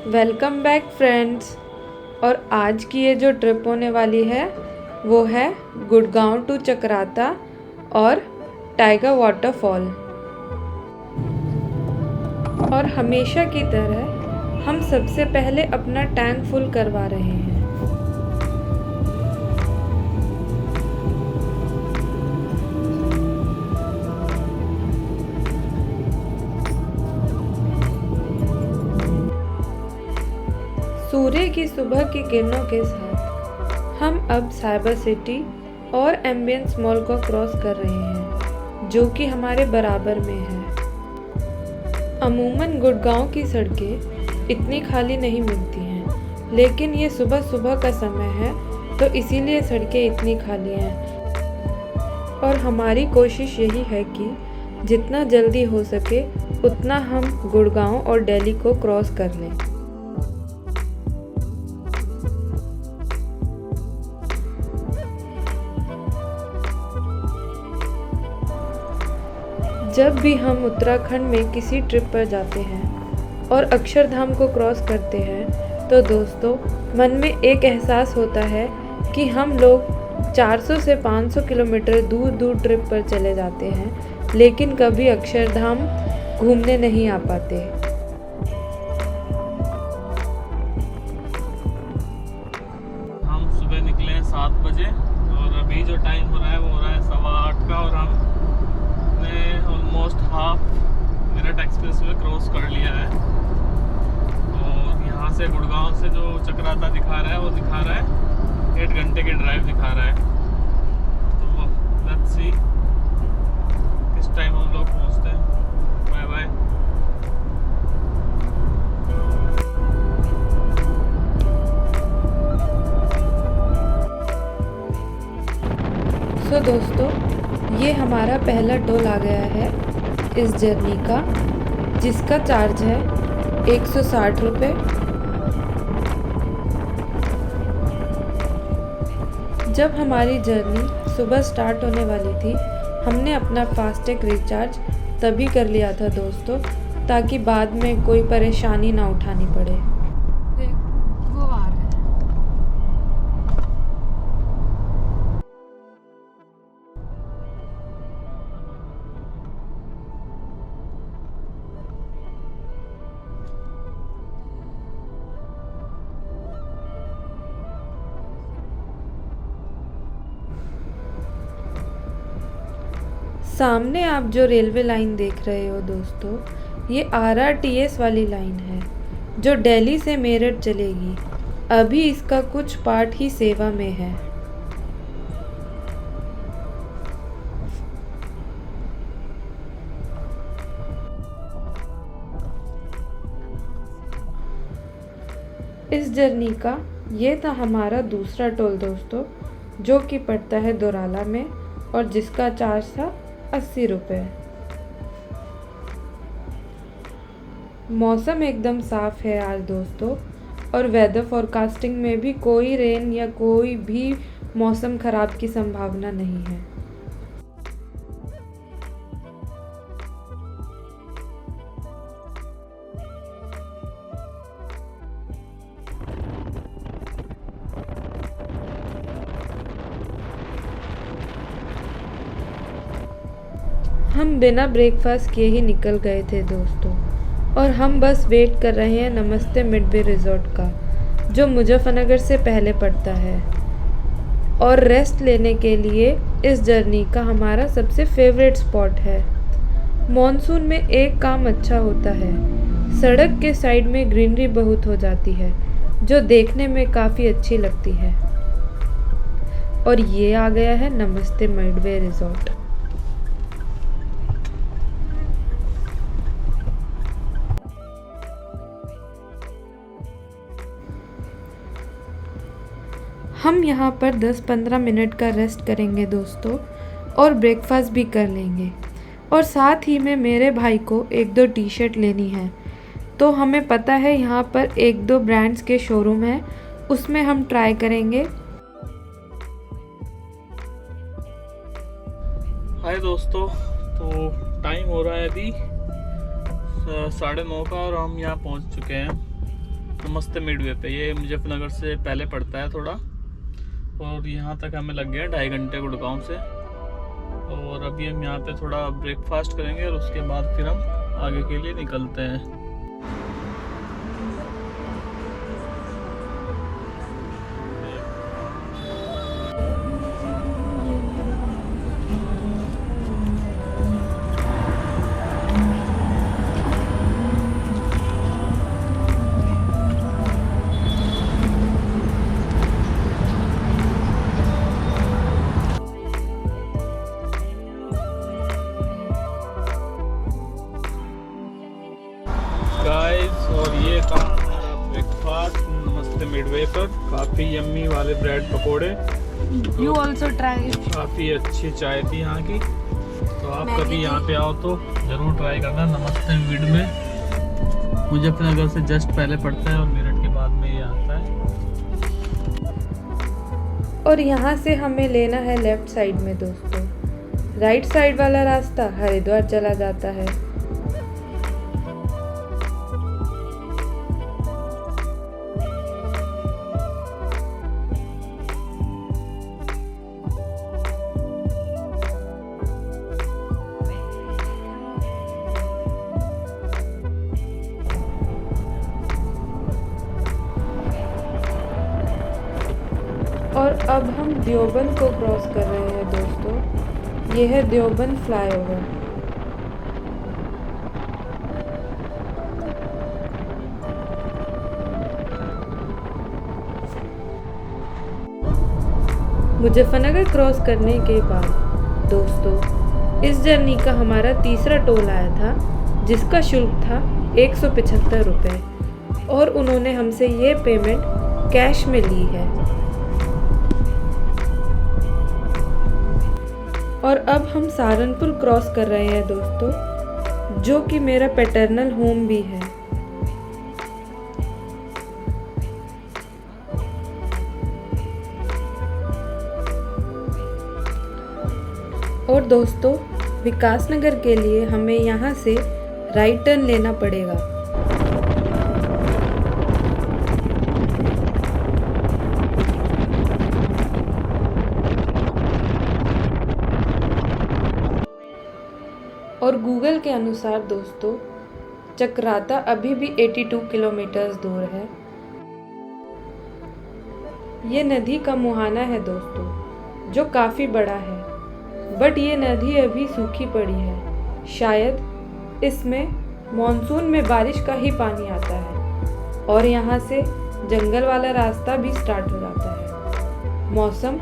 Welcome back friends. और आज की ये जो ट्रिप होने वाली है वो है गुड़गांव टू चक्राता और टाइगर वाटरफॉल। और हमेशा की तरह हम सबसे पहले अपना टैंक फुल करवा रहे हैं। सूर्य की सुबह की किरणों के साथ हम अब साइबर सिटी और एम्बियंस मॉल को क्रॉस कर रहे हैं, जो कि हमारे बराबर में है। अमूमन गुड़गांव की सड़कें इतनी खाली नहीं मिलती हैं, लेकिन ये सुबह सुबह का समय है तो इसीलिए सड़कें इतनी खाली हैं। और हमारी कोशिश यही है कि जितना जल्दी हो सके उतना हम गुड़गांव और दिल्ली को क्रॉस कर लें। जब भी हम उत्तराखंड में किसी ट्रिप पर जाते हैं और अक्षरधाम को क्रॉस करते हैं तो दोस्तों मन में एक एहसास होता है कि हम लोग 400 से 500 किलोमीटर दूर दूर ट्रिप पर चले जाते हैं, लेकिन कभी अक्षरधाम घूमने नहीं आ पाते। हम सुबह निकले हैं 7 बजे और अभी जो टाइम हो रहा है वो हो रहा है 8:15 का, और हमने almost half minute expressway cross कर लिया है। और यहाँ से गुड़गांव से जो चक्राता दिखा रहा है वो दिखा रहा है 8 घंटे की ड्राइव दिखा रहा है। तो लेट्स सी किस टाइम हम लोग पहुँचते हैं। Bye bye. तो दोस्तों ये हमारा पहला टोल आ गया है इस जर्नी का, जिसका चार्ज है 160 रुपये। जब हमारी जर्नी सुबह स्टार्ट होने वाली थी हमने अपना फास्टैग रिचार्ज तभी कर लिया था दोस्तों, ताकि बाद में कोई परेशानी ना उठानी पड़े। वो आ रहा है। सामने आप जो रेलवे लाइन देख रहे हो दोस्तों, ये RRTS वाली लाइन है जो दिल्ली से मेरठ चलेगी। अभी इसका कुछ पार्ट ही सेवा में है। इस जर्नी का ये था हमारा दूसरा टोल दोस्तों, जो कि पड़ता है दोराला में और जिसका चार्ज था 80 रुपये। मौसम एकदम साफ है आज दोस्तों, और वेदर फोरकास्टिंग में भी कोई रेन या कोई भी मौसम खराब की संभावना नहीं है। हम बिना ब्रेकफास्ट किए ही निकल गए थे दोस्तों, और हम बस वेट कर रहे हैं नमस्ते मिडवे रिजॉर्ट का, जो मुजफ्फरनगर से पहले पड़ता है। और रेस्ट लेने के लिए इस जर्नी का हमारा सबसे फेवरेट स्पॉट है। मॉनसून में एक काम अच्छा होता है, सड़क के साइड में ग्रीनरी बहुत हो जाती है जो देखने में काफ़ी अच्छी लगती है। और ये आ गया है नमस्ते मिडवे रिजॉर्ट। हम यहाँ पर 10-15 मिनट का रेस्ट करेंगे दोस्तों, और ब्रेकफास्ट भी कर लेंगे। और साथ ही में मेरे भाई को 1-2 टी-शर्ट लेनी है, तो हमें पता है यहाँ पर 1-2 ब्रांड्स के शोरूम हैं, उसमें हम ट्राई करेंगे। हाय दोस्तों, तो टाइम हो रहा है अभी 9:30 का और हम यहाँ पहुँच चुके हैं। नमस्ते मिडवे पे। ये मुजफ्फरनगर से पहले पड़ता है थोड़ा, और यहाँ तक हमें लग गया 2.5 घंटे गुड़गांव से। और अभी हम यहाँ पे थोड़ा ब्रेकफास्ट करेंगे और उसके बाद फिर हम आगे के लिए निकलते हैं। गाइस, और ये था हमारा ब्रेकफास्ट नमस्ते मिडवे पर। काफ़ी यम्मी वाले ब्रेड पकोड़े, यू ऑल्सो ट्राई। काफ़ी अच्छी चाय थी यहाँ की। तो आप कभी यहाँ पे आओ तो ज़रूर ट्राई करना। नमस्ते मिडवे मुजफ्फरनगर से जस्ट पहले पड़ता है और मेरठ के बाद में ये आता है। और यहाँ से हमें लेना है लेफ्ट साइड में दोस्तों। राइट साइड वाला रास्ता हरिद्वार चला जाता है। और अब हम देवबंद को क्रॉस कर रहे हैं दोस्तों। ये है देवबंद फ्लाईओवर। मुजफ्फरनगर क्रॉस करने के बाद दोस्तों इस जर्नी का हमारा तीसरा टोल आया था, जिसका शुल्क था 175 रुपये, और उन्होंने हमसे ये पेमेंट कैश में ली है। और अब हम सहारनपुर क्रॉस कर रहे हैं दोस्तों, जो कि मेरा पैटर्नल होम भी है। और दोस्तों विकासनगर के लिए हमें यहाँ से राइट टर्न लेना पड़ेगा। और गूगल के अनुसार दोस्तों चक्राता अभी भी 82 किलोमीटर दूर है। ये नदी का मुहाना है दोस्तों, जो काफ़ी बड़ा है, बट ये नदी अभी सूखी पड़ी है। शायद इसमें मॉनसून में बारिश का ही पानी आता है, और यहाँ से जंगल वाला रास्ता भी स्टार्ट हो जाता है। मौसम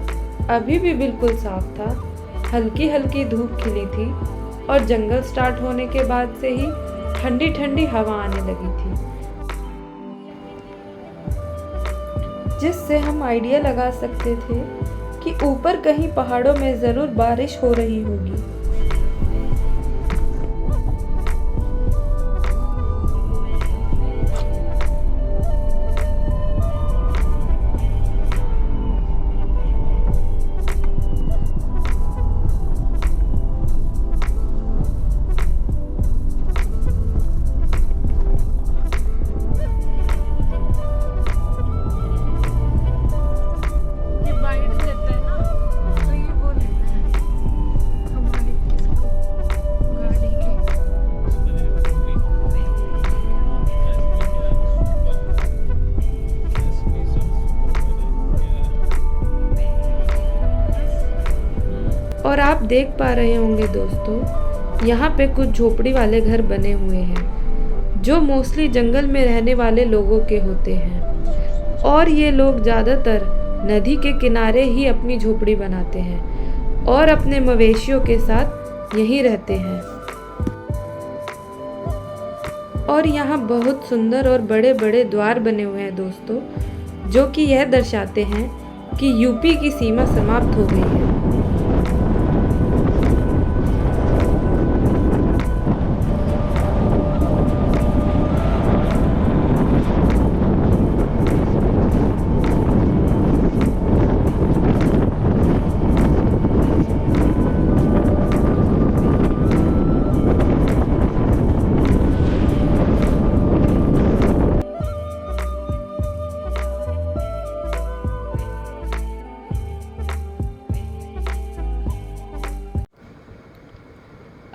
अभी भी बिल्कुल साफ था, हल्की हल्की धूप खिली थी, और जंगल स्टार्ट होने के बाद से ही ठंडी ठंडी हवा आने लगी थी, जिससे हम आइडिया लगा सकते थे कि ऊपर कहीं पहाड़ों में ज़रूर बारिश हो रही होगी। और आप देख पा रहे होंगे दोस्तों, यहाँ पे कुछ झोपड़ी वाले घर बने हुए हैं, जो मोस्टली जंगल में रहने वाले लोगों के होते हैं। और ये लोग ज़्यादातर नदी के किनारे ही अपनी झोपड़ी बनाते हैं और अपने मवेशियों के साथ यहीं रहते हैं। और यहाँ बहुत सुंदर और बड़े बड़े द्वार बने हुए हैं दोस्तों, जो कि यह दर्शाते हैं कि यूपी की सीमा समाप्त हो गई है।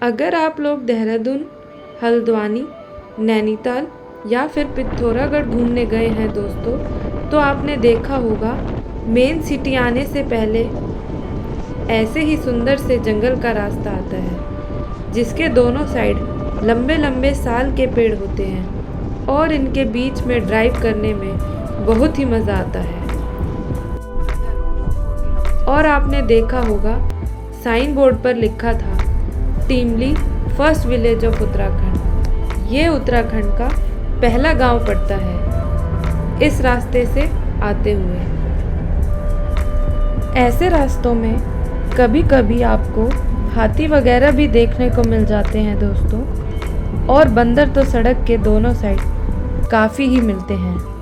अगर आप लोग देहरादून, हल्द्वानी, नैनीताल या फिर पिथौरागढ़ घूमने गए हैं दोस्तों, तो आपने देखा होगा मेन सिटी आने से पहले ऐसे ही सुंदर से जंगल का रास्ता आता है, जिसके दोनों साइड लंबे लंबे साल के पेड़ होते हैं और इनके बीच में ड्राइव करने में बहुत ही मज़ा आता है। और आपने देखा होगा साइन बोर्ड पर लिखा था टीमली फर्स्ट विलेज ऑफ उत्तराखंड। ये उत्तराखंड का पहला गांव पड़ता है इस रास्ते से आते हुए। ऐसे रास्तों में कभी कभी आपको हाथी वगैरह भी देखने को मिल जाते हैं दोस्तों, और बंदर तो सड़क के दोनों साइड काफ़ी ही मिलते हैं।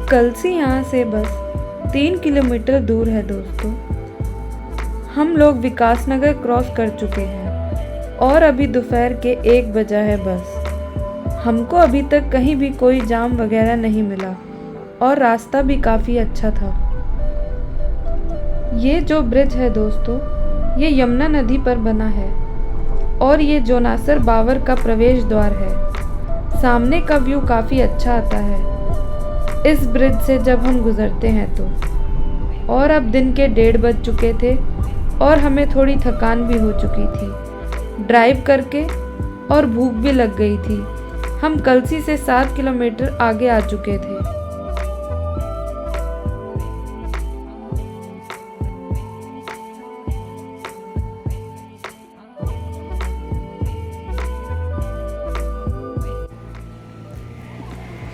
कलसी यहाँ से बस 3 किलोमीटर दूर है दोस्तों। हम लोग विकासनगर क्रॉस कर चुके हैं और अभी दोपहर के 1 बजा है बस। हमको अभी तक कहीं भी कोई जाम वगैरह नहीं मिला और रास्ता भी काफ़ी अच्छा था। ये जो ब्रिज है दोस्तों, ये यमुना नदी पर बना है और ये जोनासर बावर का प्रवेश द्वार है। सामने का व्यू काफ़ी अच्छा आता है इस ब्रिज से जब हम गुज़रते हैं तो। और अब दिन के 1:30 बज चुके थे और हमें थोड़ी थकान भी हो चुकी थी ड्राइव करके, और भूख भी लग गई थी। हम कलसी से 7 किलोमीटर आगे आ चुके थे।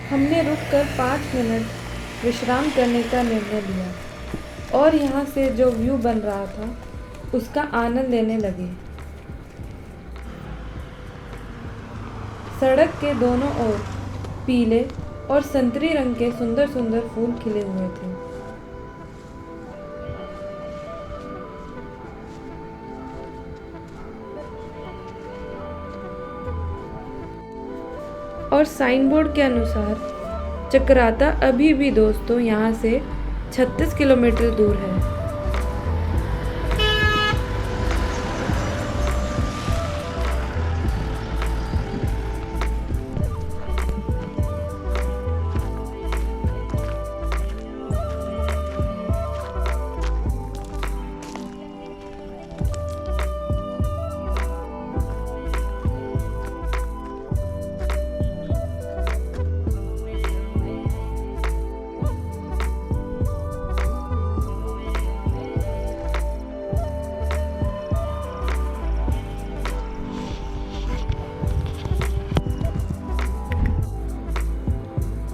हमने रुककर 5 मिनट विश्राम करने का निर्णय लिया और यहाँ से जो व्यू बन रहा था उसका आनंद लेने लगे। सड़क के दोनों ओर पीले और संतरी रंग के सुंदर सुंदर फूल खिले हुए थे। और साइन बोर्ड के अनुसार चक्राता अभी भी दोस्तों यहाँ से 36 किलोमीटर दूर है।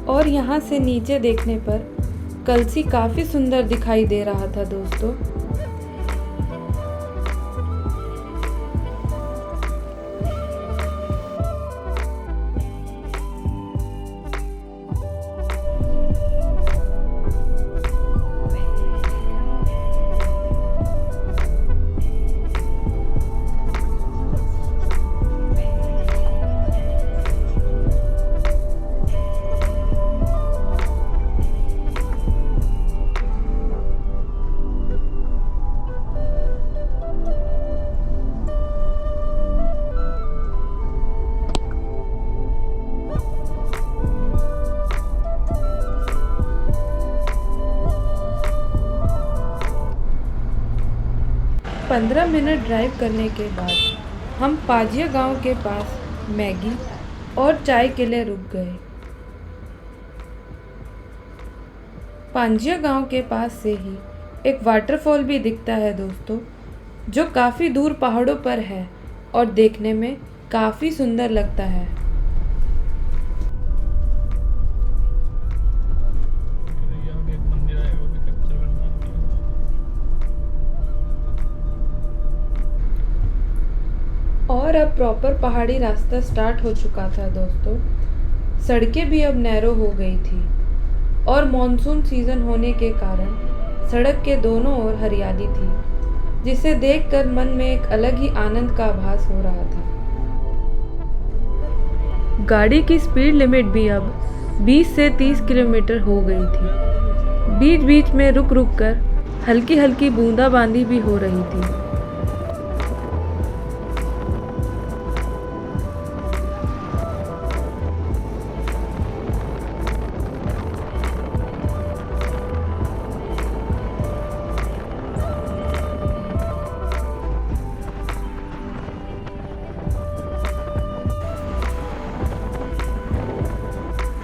और यहाँ से नीचे देखने पर कलसी काफ़ी सुंदर दिखाई दे रहा था दोस्तों। पंद्रह मिनट ड्राइव करने के बाद हम पाजिया गांव के पास मैगी और चाय के लिए रुक गए। पांजिया गांव के पास से ही एक वाटरफॉल भी दिखता है दोस्तों, जो काफ़ी दूर पहाड़ों पर है और देखने में काफ़ी सुंदर लगता है। और और अब प्रॉपर पहाड़ी रास्ता स्टार्ट हो चुका था दोस्तों। सड़कें भी अब नैरो हो गई थी और मॉनसून सीज़न होने के कारण सड़क के दोनों ओर हरियाली थी, जिसे देखकर मन में एक अलग ही आनंद का आभास हो रहा था। गाड़ी की स्पीड लिमिट भी अब 20 से 30 किलोमीटर हो गई थी। बीच बीच में रुक रुक कर हल्की हल्की बूंदाबांदी भी हो रही थी।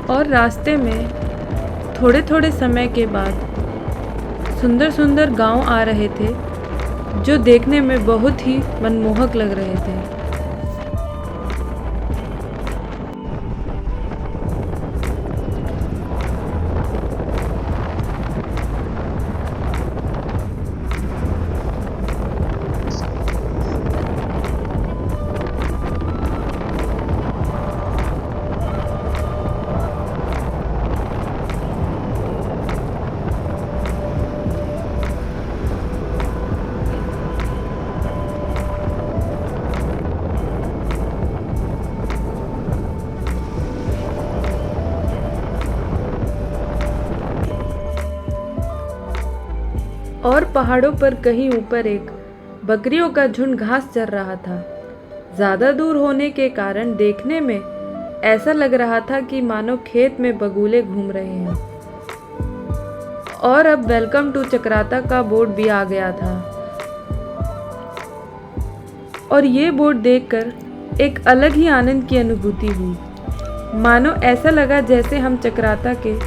और रास्ते में थोड़े थोड़े समय के बाद सुंदर सुंदर गांव आ रहे थे, जो देखने में बहुत ही मनमोहक लग रहे थे। और पहाड़ों पर कहीं ऊपर एक बकरियों का झुंड घास चर रहा था। ज़्यादा दूर होने के कारण देखने में ऐसा लग रहा था कि मानो खेत में बगुले घूम रहे हैं। और अब वेलकम टू चक्राता का बोर्ड भी आ गया था। और ये बोर्ड देखकर एक अलग ही आनंद की अनुभूति हुई। मानो ऐसा लगा जैसे हम चक्राता के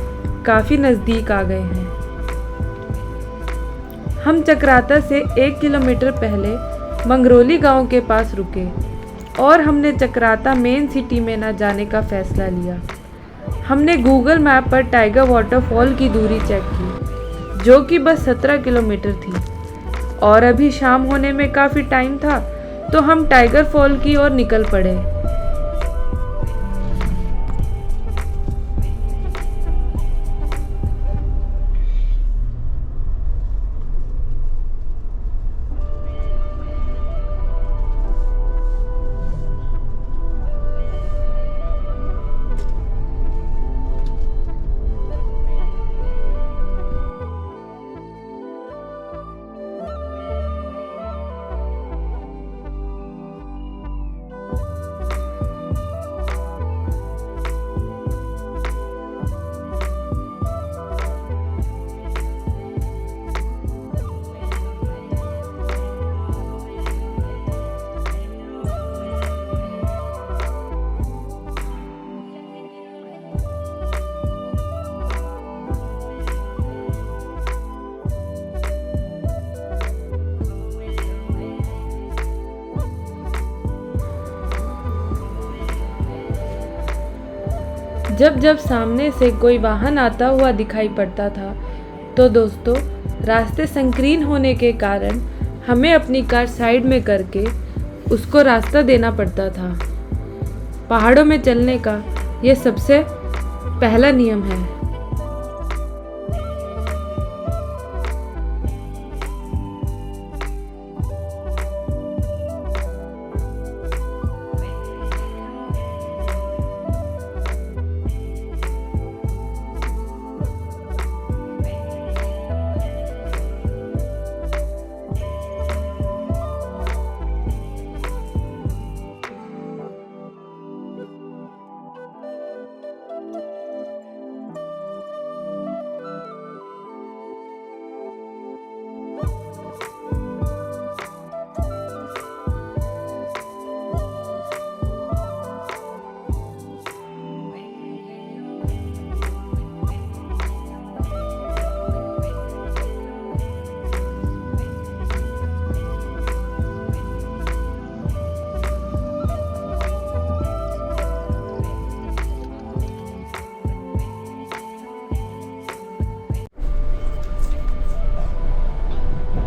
काफ़ी नज़दीक आ गए हैं। हम चक्राता से 1 किलोमीटर पहले मंगरोली गांव के पास रुके और हमने चक्राता मेन सिटी में न जाने का फैसला लिया। हमने गूगल मैप पर टाइगर वाटरफॉल की दूरी चेक की, जो कि बस 17 किलोमीटर थी और अभी शाम होने में काफ़ी टाइम था, तो हम टाइगर फॉल की ओर निकल पड़े। जब जब सामने से कोई वाहन आता हुआ दिखाई पड़ता था, तो दोस्तों रास्ते संकीर्ण होने के कारण हमें अपनी कार साइड में करके उसको रास्ता देना पड़ता था। पहाड़ों में चलने का ये सबसे पहला नियम है।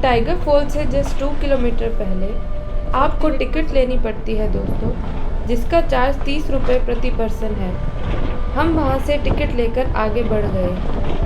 टाइगर फॉल से जस्ट 2 किलोमीटर पहले आपको टिकट लेनी पड़ती है दोस्तों, जिसका चार्ज 30 रुपये प्रति पर्सन है। हम वहाँ से टिकट लेकर आगे बढ़ गए।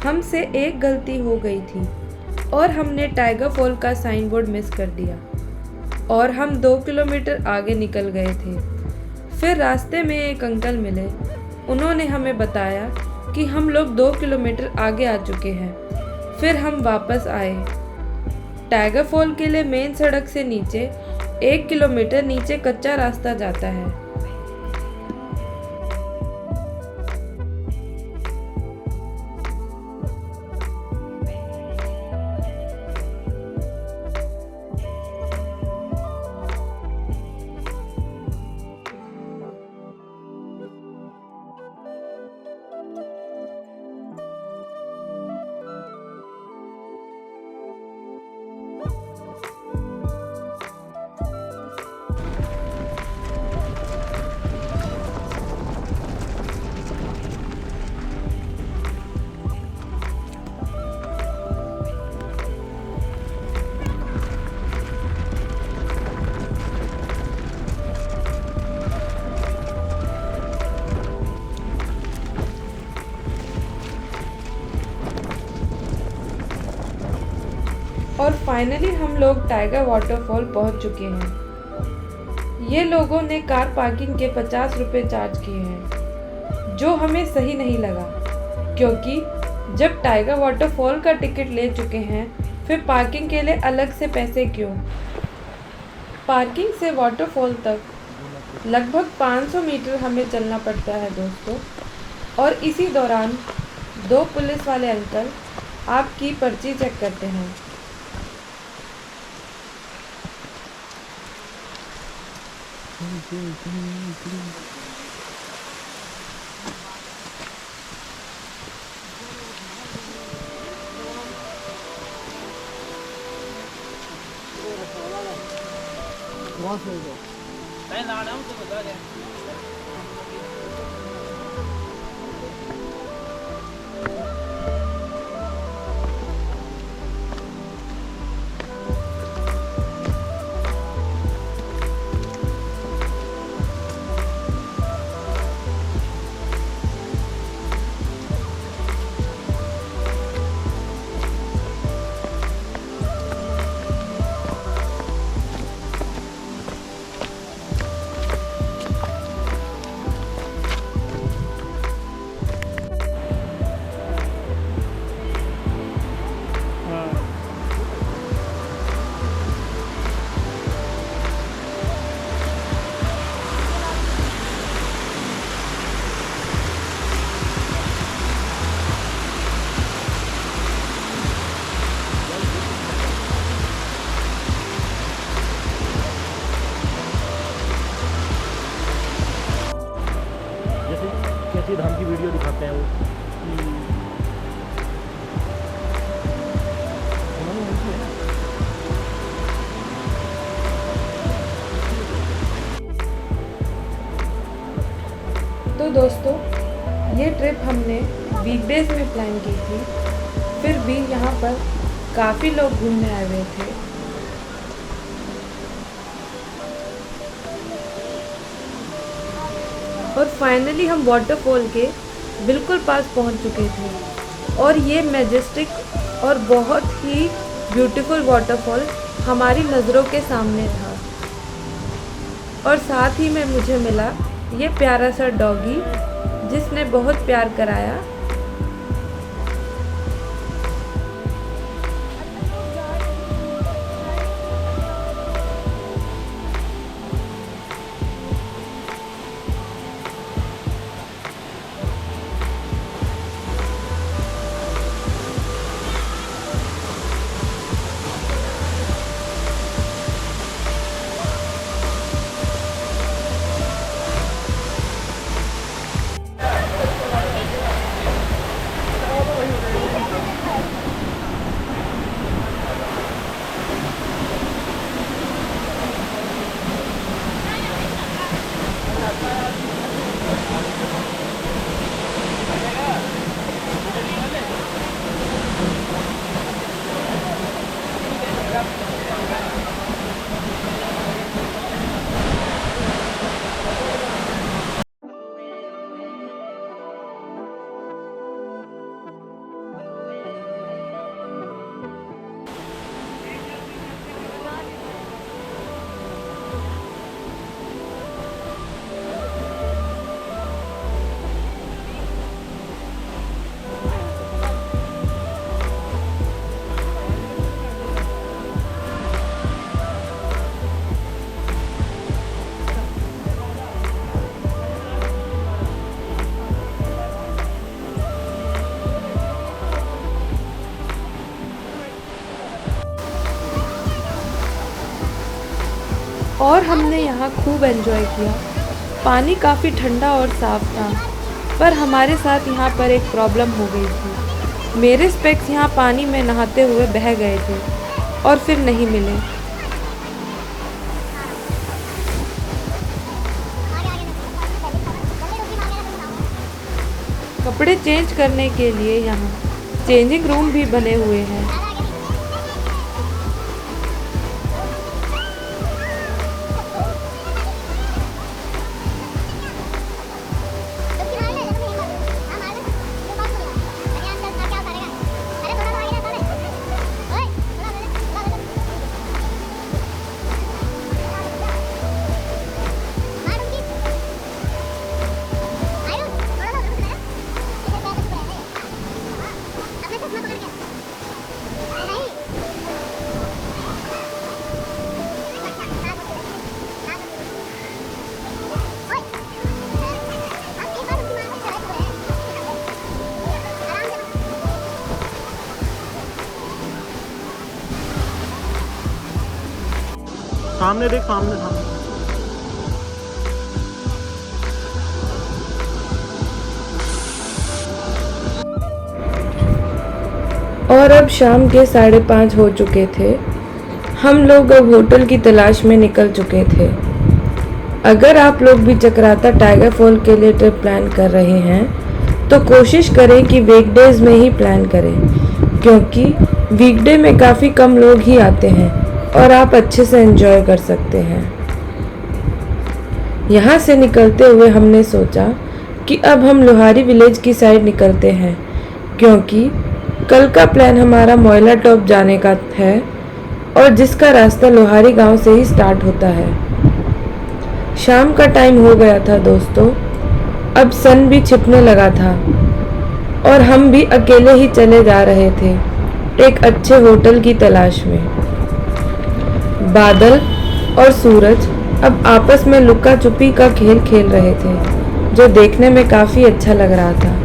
हमसे एक गलती हो गई थी और हमने टाइगर फॉल का साइन बोर्ड मिस कर दिया और हम 2 किलोमीटर आगे निकल गए थे। फिर रास्ते में एक अंकल मिले। उन्होंने हमें बताया कि हम लोग 2 किलोमीटर आगे आ चुके हैं। फिर हम वापस आए। टाइगर फॉल के लिए मेन सड़क से नीचे 1 किलोमीटर नीचे कच्चा रास्ता जाता है। और फाइनली हम लोग टाइगर वाटरफॉल पहुंच चुके हैं। ये लोगों ने कार पार्किंग के 50 रुपये चार्ज किए हैं, जो हमें सही नहीं लगा, क्योंकि जब टाइगर वाटरफॉल का टिकट ले चुके हैं फिर पार्किंग के लिए अलग से पैसे क्यों। पार्किंग से वाटरफॉल तक लगभग 500 मीटर हमें चलना पड़ता है दोस्तों। और इसी दौरान 2 पुलिस वाले अंकल आपकी पर्ची चेक करते हैं। कैसी धाम की वीडियो दिखाते हैं वो तो दोस्तों, ये ट्रिप हमने वीकडेज में प्लान की थी, फिर भी यहाँ पर काफ़ी लोग घूमने आए हुए थे। और फाइनली हम वाटरफॉल के बिल्कुल पास पहुँच चुके थे और ये मैजेस्टिक और बहुत ही ब्यूटीफुल वाटरफॉल हमारी नज़रों के सामने था। और साथ ही में मुझे मिला ये प्यारा सा डॉगी, जिसने बहुत प्यार कराया। और हमने यहाँ खूब एंजॉय किया। पानी काफ़ी ठंडा और साफ़ था, पर हमारे साथ यहाँ पर एक प्रॉब्लम हो गई थी। मेरे स्पेक्स यहाँ पानी में नहाते हुए बह गए थे और फिर नहीं मिले। कपड़े चेंज करने के लिए यहाँ चेंजिंग रूम भी बने हुए हैं। सामने देख, सामने सामने। और अब शाम के 5:30 हो चुके थे। हम लोग अब होटल की तलाश में निकल चुके थे। अगर आप लोग भी चक्राता टाइगर फॉल के लिए ट्रिप प्लान कर रहे हैं तो कोशिश करें कि वीकडेज में ही प्लान करें, क्योंकि वीकडे में काफ़ी कम लोग ही आते हैं और आप अच्छे से एंजॉय कर सकते हैं। यहाँ से निकलते हुए हमने सोचा कि अब हम लोहारी विलेज की साइड निकलते हैं, क्योंकि कल का प्लान हमारा मोइला टॉप जाने का है और जिसका रास्ता लोहारी गांव से ही स्टार्ट होता है। शाम का टाइम हो गया था दोस्तों, अब सन भी छिपने लगा था और हम भी अकेले ही चले जा रहे थे एक अच्छे होटल की तलाश में। बादल और सूरज अब आपस में लुका छुपी का खेल खेल रहे थे, जो देखने में काफ़ी अच्छा लग रहा था।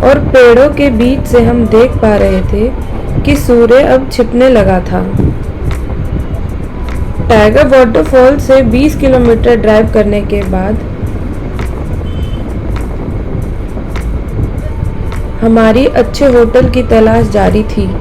और पेड़ों के बीच से हम देख पा रहे थे कि सूर्य अब छिपने लगा था। टाइगर वाटरफॉल से 20 किलोमीटर ड्राइव करने के बाद हमारी अच्छे होटल की तलाश जारी थी।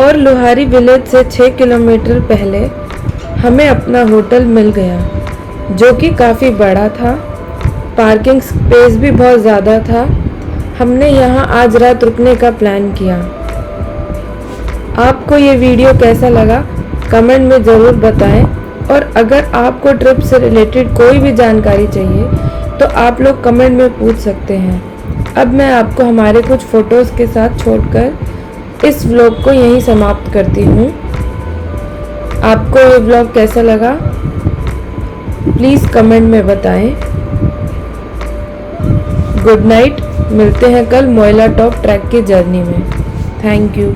और लोहारी विलेज से 6 किलोमीटर पहले हमें अपना होटल मिल गया, जो कि काफ़ी बड़ा था। पार्किंग स्पेस भी बहुत ज़्यादा था। हमने यहाँ आज रात रुकने का प्लान किया। आपको ये वीडियो कैसा लगा कमेंट में ज़रूर बताएं, और अगर आपको ट्रिप से रिलेटेड कोई भी जानकारी चाहिए तो आप लोग कमेंट में पूछ सकते हैं। अब मैं आपको हमारे कुछ फ़ोटोज़ के साथ छोड़कर इस व्लॉग को यहीं समाप्त करती हूँ। आपको ये व्लॉग कैसा लगा प्लीज़ कमेंट में बताएं। गुड नाइट, मिलते हैं कल मोइला टॉप ट्रैक की जर्नी में। Thank you.